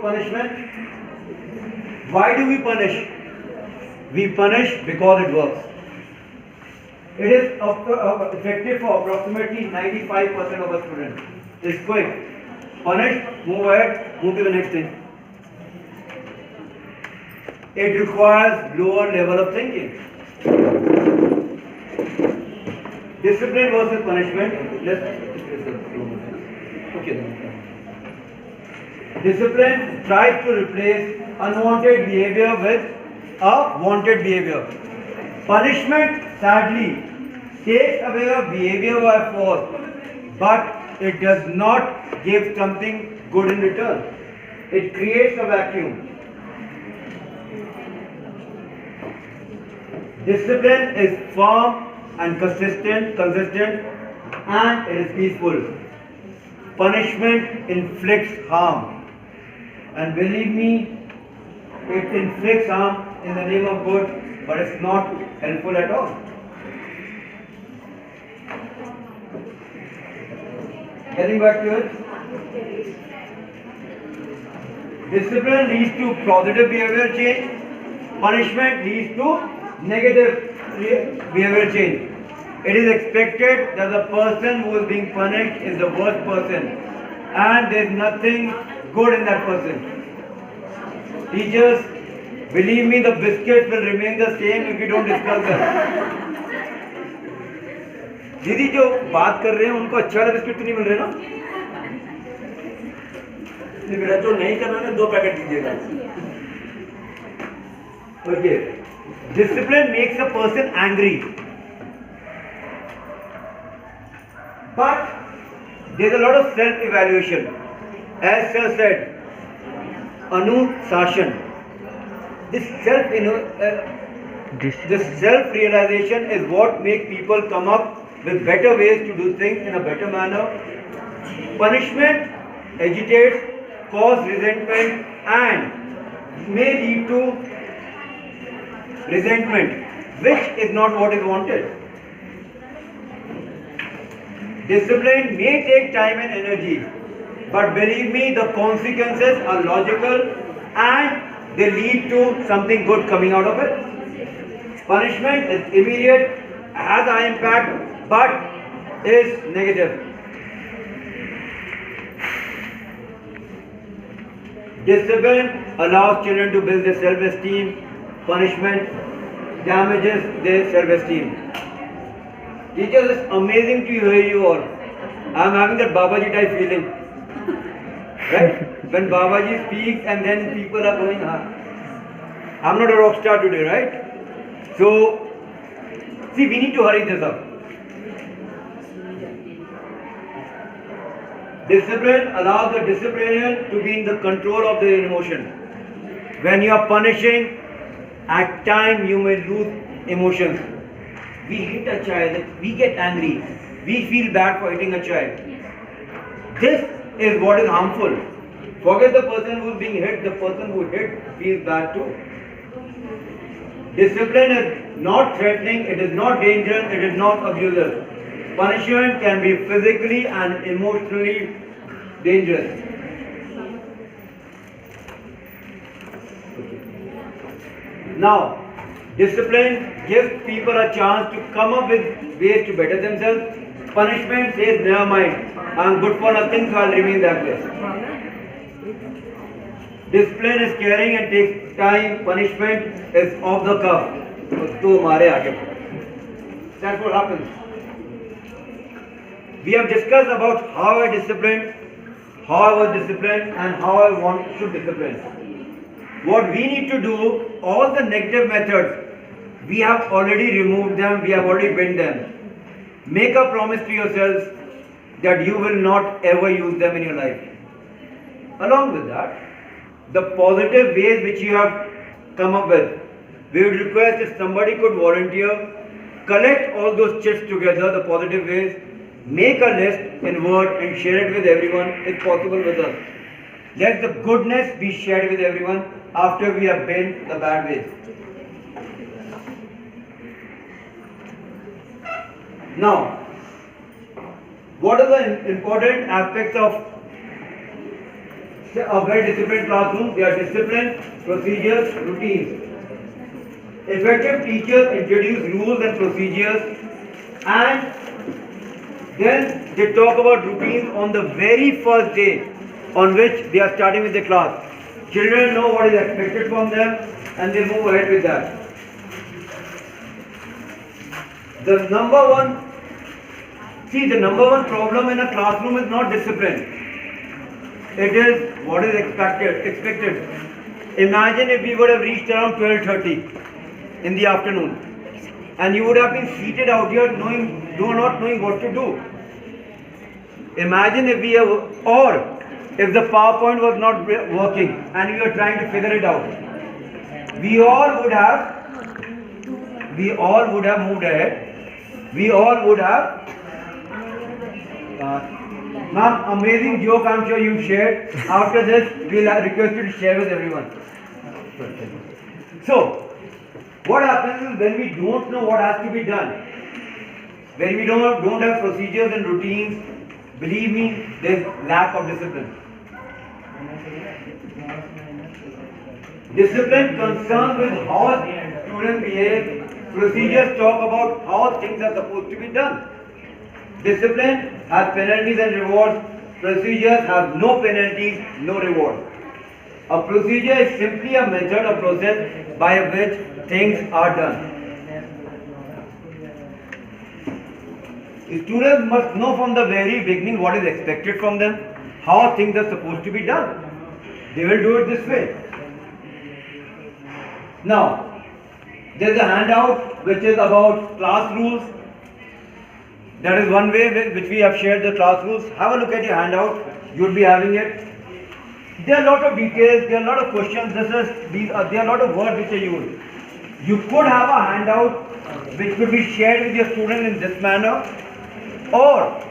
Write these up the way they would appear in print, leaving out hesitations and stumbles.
punishment? Why do we punish? We punish because it works. It is effective for approximately 95% of our students. It's quick. Punish, move ahead, move to the next thing. It requires lower level of thinking. Discipline versus punishment. Discipline tries to replace unwanted behavior with a wanted behavior. Punishment, sadly, takes away a behavior by force, but it does not give something good in return. It creates a vacuum. Discipline is firm and consistent, and it is peaceful. Punishment inflicts harm. And believe me, it inflicts harm in the name of good, but it's not helpful at all. Getting back to it. Discipline leads to positive behavior change. Punishment leads to negative behavior change. It is expected that the person who is being punished is the worst person, and there is nothing good in that person. Teachers, believe me, the biscuits will remain the same if you don't discuss them. दीदी जो बात कर रहे हैं उनको अच्छा वाला biscuit तो नहीं मिल रहे ना? नहीं बेटा, जो नहीं करना है 2 पैकेट दीजिएगा. Okay. Discipline makes a person angry. But there is a lot of self-evaluation. As Sir said, Anushasan. This self-realization is what makes people come up with better ways to do things in a better manner. Punishment agitates, causes resentment, and may lead to resentment, which is not what is wanted. Discipline may take time and energy, but believe me, the consequences are logical and they lead to something good coming out of it. Punishment is immediate, has high impact, but is negative. Discipline allows children to build their self-esteem. Punishment damages their self-esteem. Teachers, it's amazing to hear you all. I am having that Babaji type feeling. Right? When Babaji speaks and then people are going, I'm not a rock star today, right? So, see, we need to hurry this up. Discipline allows the disciplinarian to be in the control of their emotion. When you are punishing, at times you may lose emotions. We hit a child, we get angry, we feel bad for hitting a child. This is what is harmful. Forget the person who is being hit, the person who hit feels bad too. Discipline is not threatening, it is not dangerous, it is not abusive. Punishment can be physically and emotionally dangerous. Now, discipline gives people a chance to come up with ways to better themselves. Punishment says, never mind, I am good for nothing, so I will remain that way. Discipline is caring and takes time. Punishment is off the cuff. That's what happens. We have discussed about how I disciplined, how I was disciplined, and how I want to discipline. What we need to do, all the negative methods, we have already removed them, we have already bent them. Make a promise to yourselves that you will not ever use them in your life. Along with that, the positive ways which you have come up with, we would request if somebody could volunteer, collect all those chips together, the positive ways, make a list in Word and share it with everyone if possible with us. Let the goodness be shared with everyone after we have bent the bad ways. Now, what are the important aspects of a well-disciplined classroom, there are discipline, procedures, routines. Effective teachers introduce rules and procedures, and then they talk about routines on the very first day on which they are starting with the class. Children know what is expected from them and they move ahead with that. The number one problem in a classroom is not discipline. It is what is expected. Imagine if we would have reached around 12:30 in the afternoon and you would have been seated out here not knowing what to do. Imagine if if the PowerPoint was not working and we were trying to figure it out. We all would have moved ahead. We all would have ma'am, amazing joke I'm sure you shared. After this, we'll request you to share with everyone. So, what happens is when we don't know what has to be done, when we don't have procedures and routines, believe me, there's lack of discipline. Discipline concerns with how students behave. Procedures talk about how things are supposed to be done. Discipline has penalties and rewards. Procedures have no penalties, no reward. A procedure is simply a method or process by which things are done. Students must know from the very beginning what is expected from them, how things are supposed to be done. They will do it this way. Now, there is a handout which is about class rules. That is one way which we have shared the class rules. Have a look at your handout. You will be having it. There are a lot of details, there are a lot of questions. There are a lot of words which are used. You could have a handout which could be shared with your student in this manner, or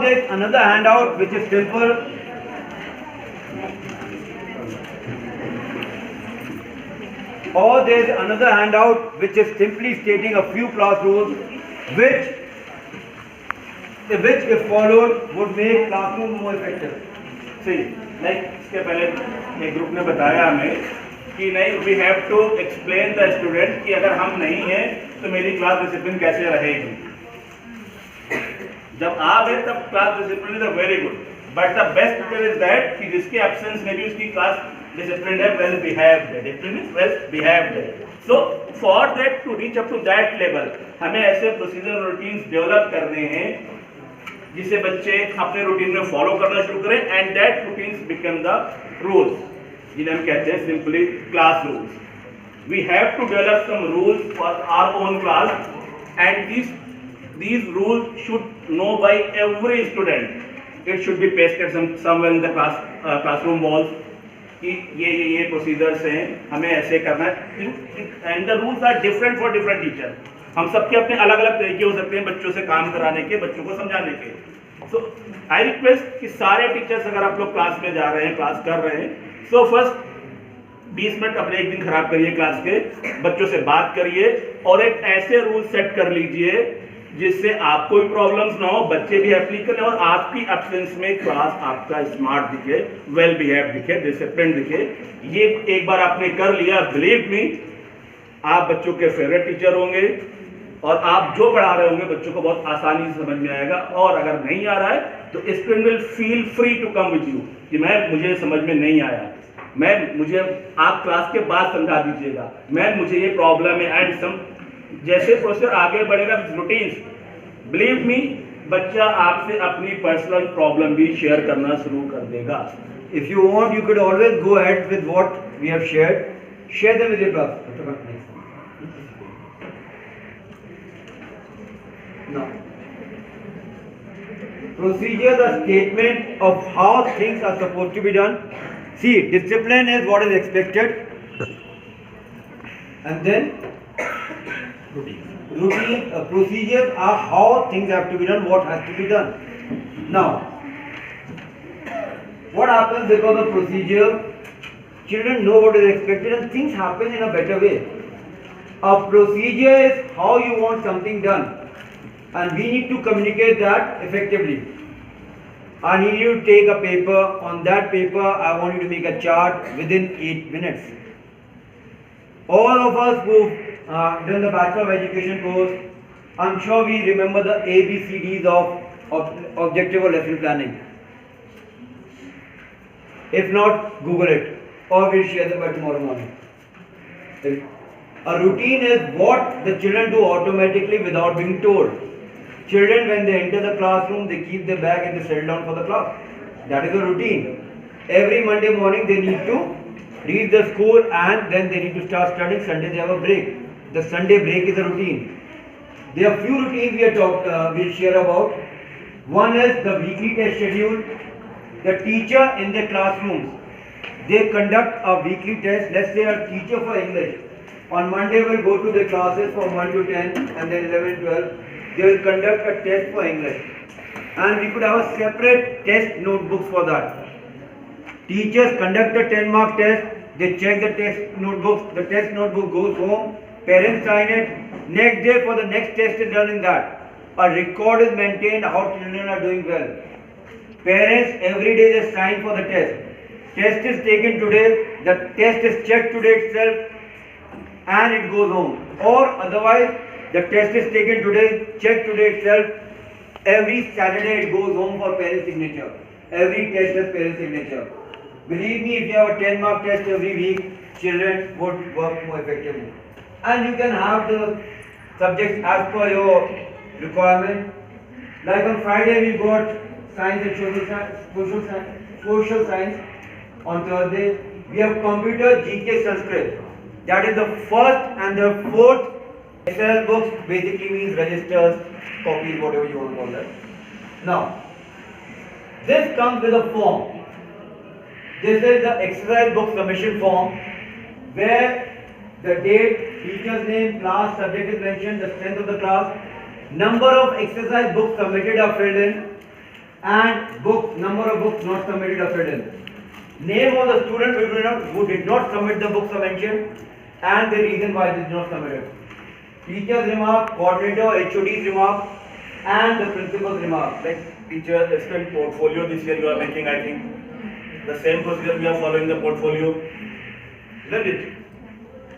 there is another handout which is simple. Or there is another handout which is simply stating a few class rules which if followed would make classroom more effective. See, like इसके पहले एक group ने बताया हमें कि नहीं, we have to explain the student कि अगर हम नहीं हैं तो मेरी क्लास डिसिप्लिन कैसे रहेगी. जब आप हैं तब class discipline is very good, but the best teacher is that कि जिसके एब्सेंस में भी उसकी क्लास डिसिप्लिन है, वेल बिहेव्ड है. डिसिप्लिन इज वेल बिहेव्ड है. So for that to reach up to that level हमें ऐसे प्रोसीजर रूटीन्स डेवलप करने हैं जिसे बच्चे अपने रूटीन में फॉलो करना शुरू करें, and that routines become the rules जिन्हें हम कहते हैं simply class rules. We have to develop some rules for our own class, and these rules should know by every student. It should be pasted somewhere in the classroom walls कि ये procedures हैं, हमें ऐसे करना है. And the rules are different for different teacher. हम सबके अपने अलग अलग तरीके हो सकते हैं बच्चों से काम कराने के, बच्चों को समझाने के. सो आई रिक्वेस्ट कि सारे टीचर्स अगर आप लोग क्लास में जा रहे हैं, क्लास कर रहे हैं, सो फर्स्ट 20 मिनट अपने एक दिन खराब करिए क्लास के, बच्चों से बात करिए और एक ऐसे रूल सेट कर लीजिए जिससे आपको भी प्रॉब्लम्स ना हो, बच्चे भी हैप्पी करें और आपकी एब्सेंस में क्लास आपका स्मार्ट दिखे, वेल बिहेव दिखे, डिसिप्लिन दिखे. ये एक बार आपने कर लिया, बिलीव मी, आप बच्चों के फेवरेट टीचर होंगे और आप जो पढ़ा रहे होंगे बच्चों को बहुत आसानी से समझ में आएगा. और अगर नहीं आ रहा है तो student will feel free to come with you कि मुझे समझ में नहीं आया, मुझे आप क्लास के बाद समझा दीजिएगा, मुझे ये प्रॉब्लम है. एंड सम जैसे प्रोसेस आगे बढ़ेगा रूटीन्स, बिलीव मी, बच्चा आपसे अपनी पर्सनल प्रॉब्लम भी शेयर करना शुरू कर देगा. If you want, you could always go ahead with what we have shared. Share them with your class. Now, procedures are statement of how things are supposed to be done. See, discipline is what is expected, and then procedures are how things have to be done, what has to be done. Now, what happens because of procedure? Children know what is expected and things happen in a better way. A procedure is how you want something done, and we need to communicate that effectively. I need you to take a paper. On that paper, I want you to make a chart within 8 minutes. All of us who've done the Bachelor of Education course, I'm sure we remember the ABCDs of objective or lesson planning. If not, Google it, or we'll share them by tomorrow morning. A routine is what the children do automatically without being told. Children, when they enter the classroom, they keep their bag and they settle down for the class. That is a routine. Every Monday morning, they need to reach the school and then they need to start studying. Sunday, they have a break. The Sunday break is a routine. There are few routines we'll share about. One is the weekly test schedule. The teacher in the classrooms, they conduct a weekly test. Let's say a teacher for English. On Monday, will go to the classes from 1 to 10 and then 11, 12. They will conduct a test for English. And we could have a separate test notebooks for that. Teachers conduct a 10-mark test. They check the test notebooks. The test notebook goes home. Parents sign it. Next day for the next test is done in that. A record is maintained how children are doing well. Parents every day they sign for the test. Test is taken today. The test is checked today itself. And it goes home. Or otherwise, the test is taken today, checked today itself. Every Saturday it goes home for parent signature. Every test has parent signature. Believe me, if you have a 10-mark test every week, children would work more effectively. And you can have the subjects as per your requirement. Like on Friday we got science and social science. On Thursday we have computer, GK, Sanskrit. That is the first and the fourth. Exercise books basically means registers, copies, whatever you want to call that. Now, this comes with a form. This is the exercise book submission form where the date, teacher's name, class, subject is mentioned, the strength of the class, number of exercise books submitted are filled in, and number of books not submitted are filled in. Name of the student who did not submit the books are mentioned and the reason why they did not submit it. Teacher's remark, coordinator, HOD's remark, and the principal's remark. Like teacher student portfolio this year you are making, I think the same procedure we are following the portfolio, isn't it?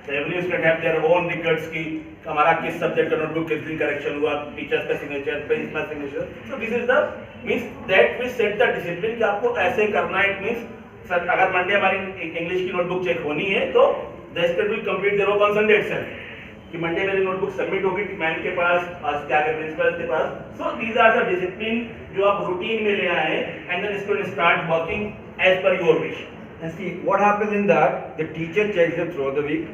Every student have their own records की हमारा किस subject का notebook किस दिन correction हुआ, teachers का signature, principal signature. So this is the means that we set the discipline कि आपको ऐसे करना है. It means सर अगर मंडे हमारी इंग्लिश की नोटबुक चेक होनी है तो the student will complete their work on Sunday itself. कि मंडे मेरी नोटबुक सबमिट होगी मैम के पास, आज क्या के प्रिंसिपल के पास. So these are the discipline जो आप रूटीन में ले आए हैं and then student start working as per your wish. And see what happens in that, the teacher checks them throughout the week.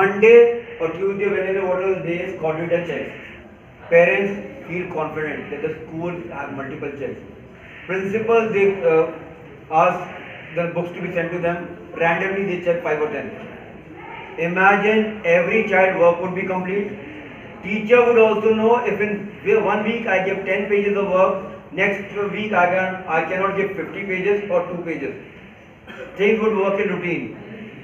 Monday or Tuesday, whenever whatever the day is, coordinator checks. Parents feel confident that the school has multiple checks. Principals, they ask the books to be sent to them. Randomly they check 5 or 10. Imagine every child work would be complete. Teacher would also know if in 1 week I give 10 pages of work, next week I cannot give 50 pages or 2 pages. Things would work in routine.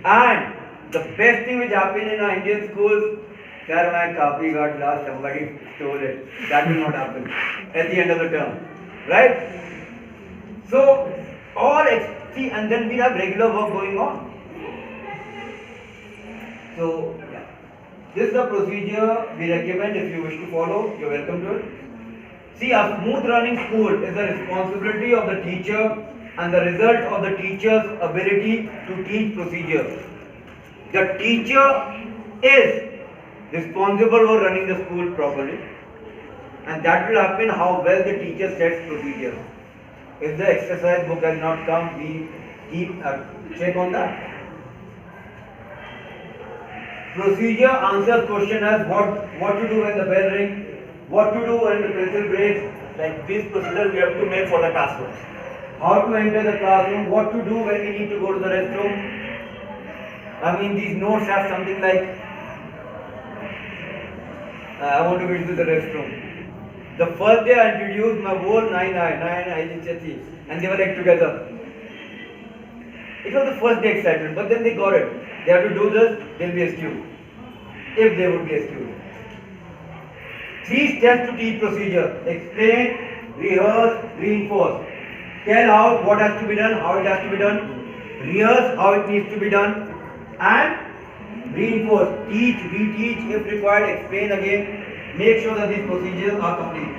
And the best thing which happened in our Indian schools, sir, my copy got lost, somebody stole it. That will not happen at the end of the term. Right? So, see, and then we have regular work going on. So, yeah. This is the procedure we recommend. If you wish to follow, you're welcome to it. See, a smooth running school is the responsibility of the teacher and the result of the teacher's ability to teach procedure. The teacher is responsible for running the school properly, and that will happen how well the teacher sets procedure. If the exercise book has not come, we keep a check on that. Procedure answers question as what to do when the bell rings, what to do when the pencil breaks. Like this procedure we have to make for the classroom. How to enter the classroom, what to do when we need to go to the restroom. I mean, these notes have something like, I want to visit the restroom. The first day I introduced my whole 9 and they were like together. It was the first day excitement, but then they got it. They have to do this, they'll be excused. If they would be excused. 3 steps to teach procedure. Explain, rehearse, reinforce. tell how what has to be done, how it has to be done, rehearse how it needs to be done, and reinforce, teach, reteach if required, explain again, make sure that these procedures are complete.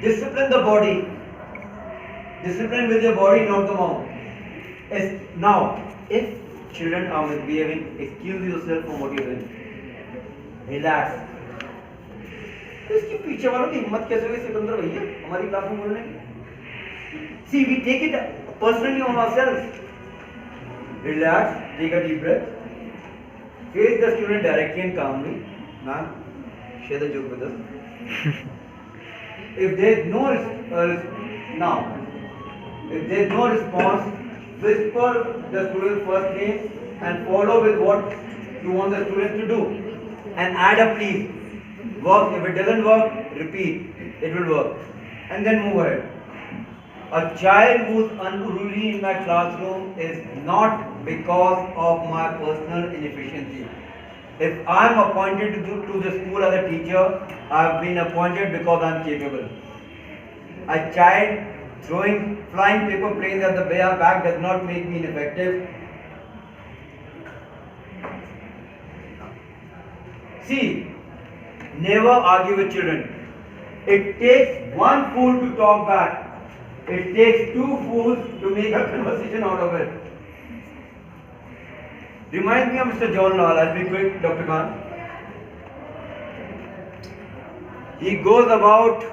Discipline the body. Discipline with your body, not the mouth. Now, if children are misbehaving, excuse yourself from what you're doing. Relax. तो इसके पीछे वालों की हिम्मत कैसे हुई सिकंदर भैया हमारी क्लास में बोलने की? See, we take it personally on ourselves. Relax, take a deep breath. Face the student directly and calmly. Ma'am, share the joke with us. If there is no response, whisper the student's first name and follow with what you want the student to do. And add a please. Work. If it doesn't work, repeat. It will work. And then move ahead. A child who's unruly in my classroom is not because of my personal inefficiency. If I'm appointed to the school as a teacher, I've been appointed because I'm capable. A child throwing flying paper planes at the back does not make me ineffective. See, never argue with children. It takes one fool to talk back. It takes two fools to make a conversation out of it. Remind me of Mr. John Lal. I'll be quick, Dr. Khan. He goes about,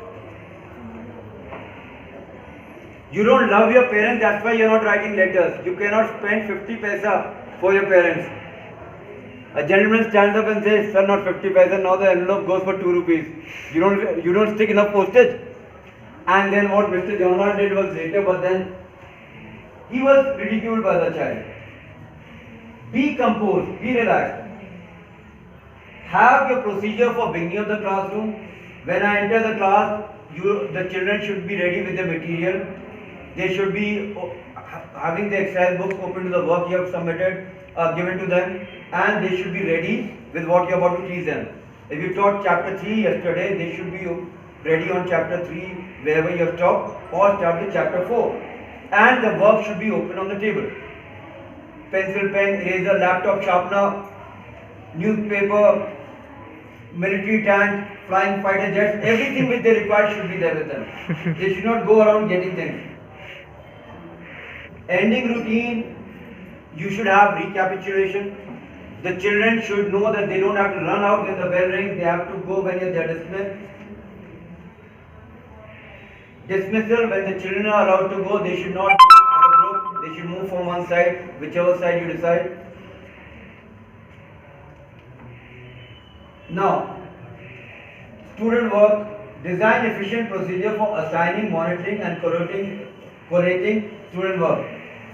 you don't love your parents, that's why you're not writing letters. You cannot spend 50 paisa for your parents. A gentleman stands up and says, sir, not 50 paisa, now the envelope goes for 2 rupees. You don't stick enough postage. And then what Mr. John Lal did was later, but then he was ridiculed by the child. Be composed, be relaxed. Have your procedure for beginning of the classroom. When I enter the class, the children should be ready with the material. They should be having the exercise books open to the work you have submitted, given to them, and they should be ready with what you are about to teach them. If you taught chapter 3 yesterday, they should be ready on chapter 3 wherever you have stopped, or start with chapter 4. And the work should be open on the table. Pencil, pen, eraser, laptop, sharpener, newspaper, military tank, flying fighter jets, everything which they require should be there with them. They should not go around getting things. Ending routine, you should have recapitulation. The children should know that they don't have to run out when the bell rings, they have to go when they are dismissed. Dismissal, when the children are allowed to go, they should not be as a group, they should move from one side, whichever side you decide. Now, student work, design efficient procedure for assigning, monitoring and collating student work.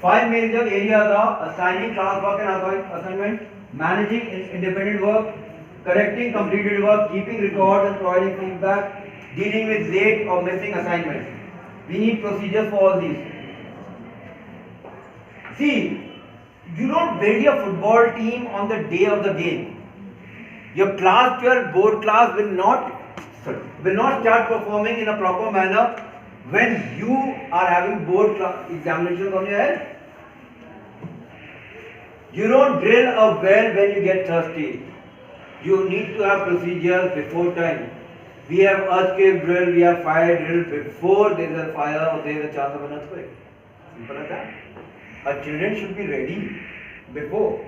5 major areas are assigning class work and assignment, managing independent work, correcting completed work, keeping records and providing feedback, dealing with late or missing assignments. We need procedures for all these. See, you don't build your football team on the day of the game. Your class 12 board class will not start performing in a proper manner when you are having board examinations on your head. You don't drill a well when you get thirsty. You need to have procedures before time. We have earthquake drill, we have fire drill before there is a fire or there is a chance of an earthquake. Simple as that. Our children should be ready before.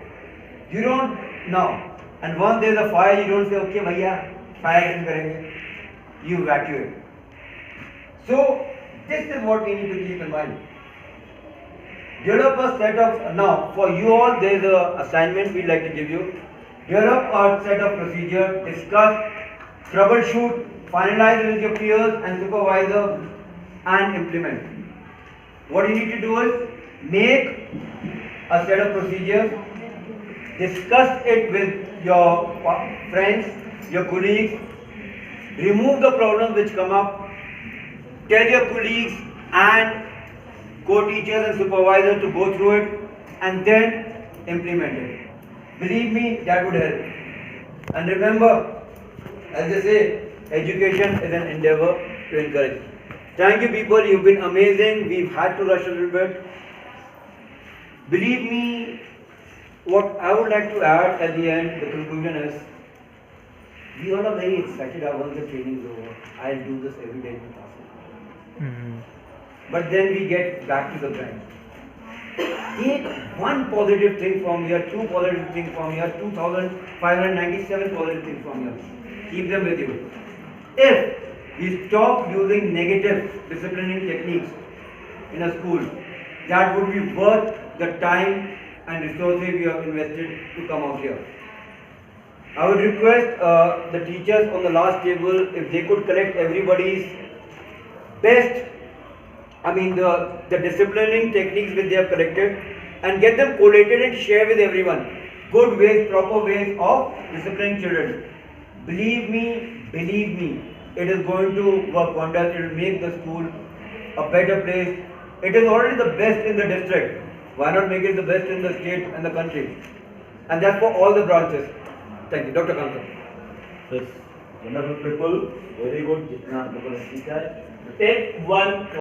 You don't now. And once there is a fire, you don't say, okay, bhaiya, fire drill karenge. You evacuate. So, this is what we need to keep in mind. Develop a set of, now for you all there is an assignment we'd like to give you. Develop a set of procedure, discuss, troubleshoot, finalize with your peers and supervisor and implement. What you need to do is make a set of procedures, discuss it with your friends, your colleagues, remove the problems which come up, tell your colleagues and co-teachers and supervisors to go through it and then implement it. Believe me, that would help. And remember, as they say, education is an endeavor to encourage. Thank you, people. You've been amazing. We've had to rush a little bit. Believe me, what I would like to add at the end, the conclusion is, we all are very excited once the training is over. I'll do this every day in the class. But then we get back to the grind. Take one positive thing from here, two positive things from here, 2,597 positive things from here. Keep them with you. If we stop using negative disciplining techniques in a school, that would be worth the time and resources we have invested to come out here. I would request the teachers on the last table if they could collect everybody's best, the disciplining techniques which they have collected and get them collated and share with everyone. Good ways, proper ways of disciplining children. Believe me, it is going to work wonders. It will make the school a better place. It is already the best in the district. Why not make it the best in the state and the country? And that's for all the branches. Thank you. Dr. Kansa. Yes. Wonderful people. Very good. Jitna people speaker. Take one.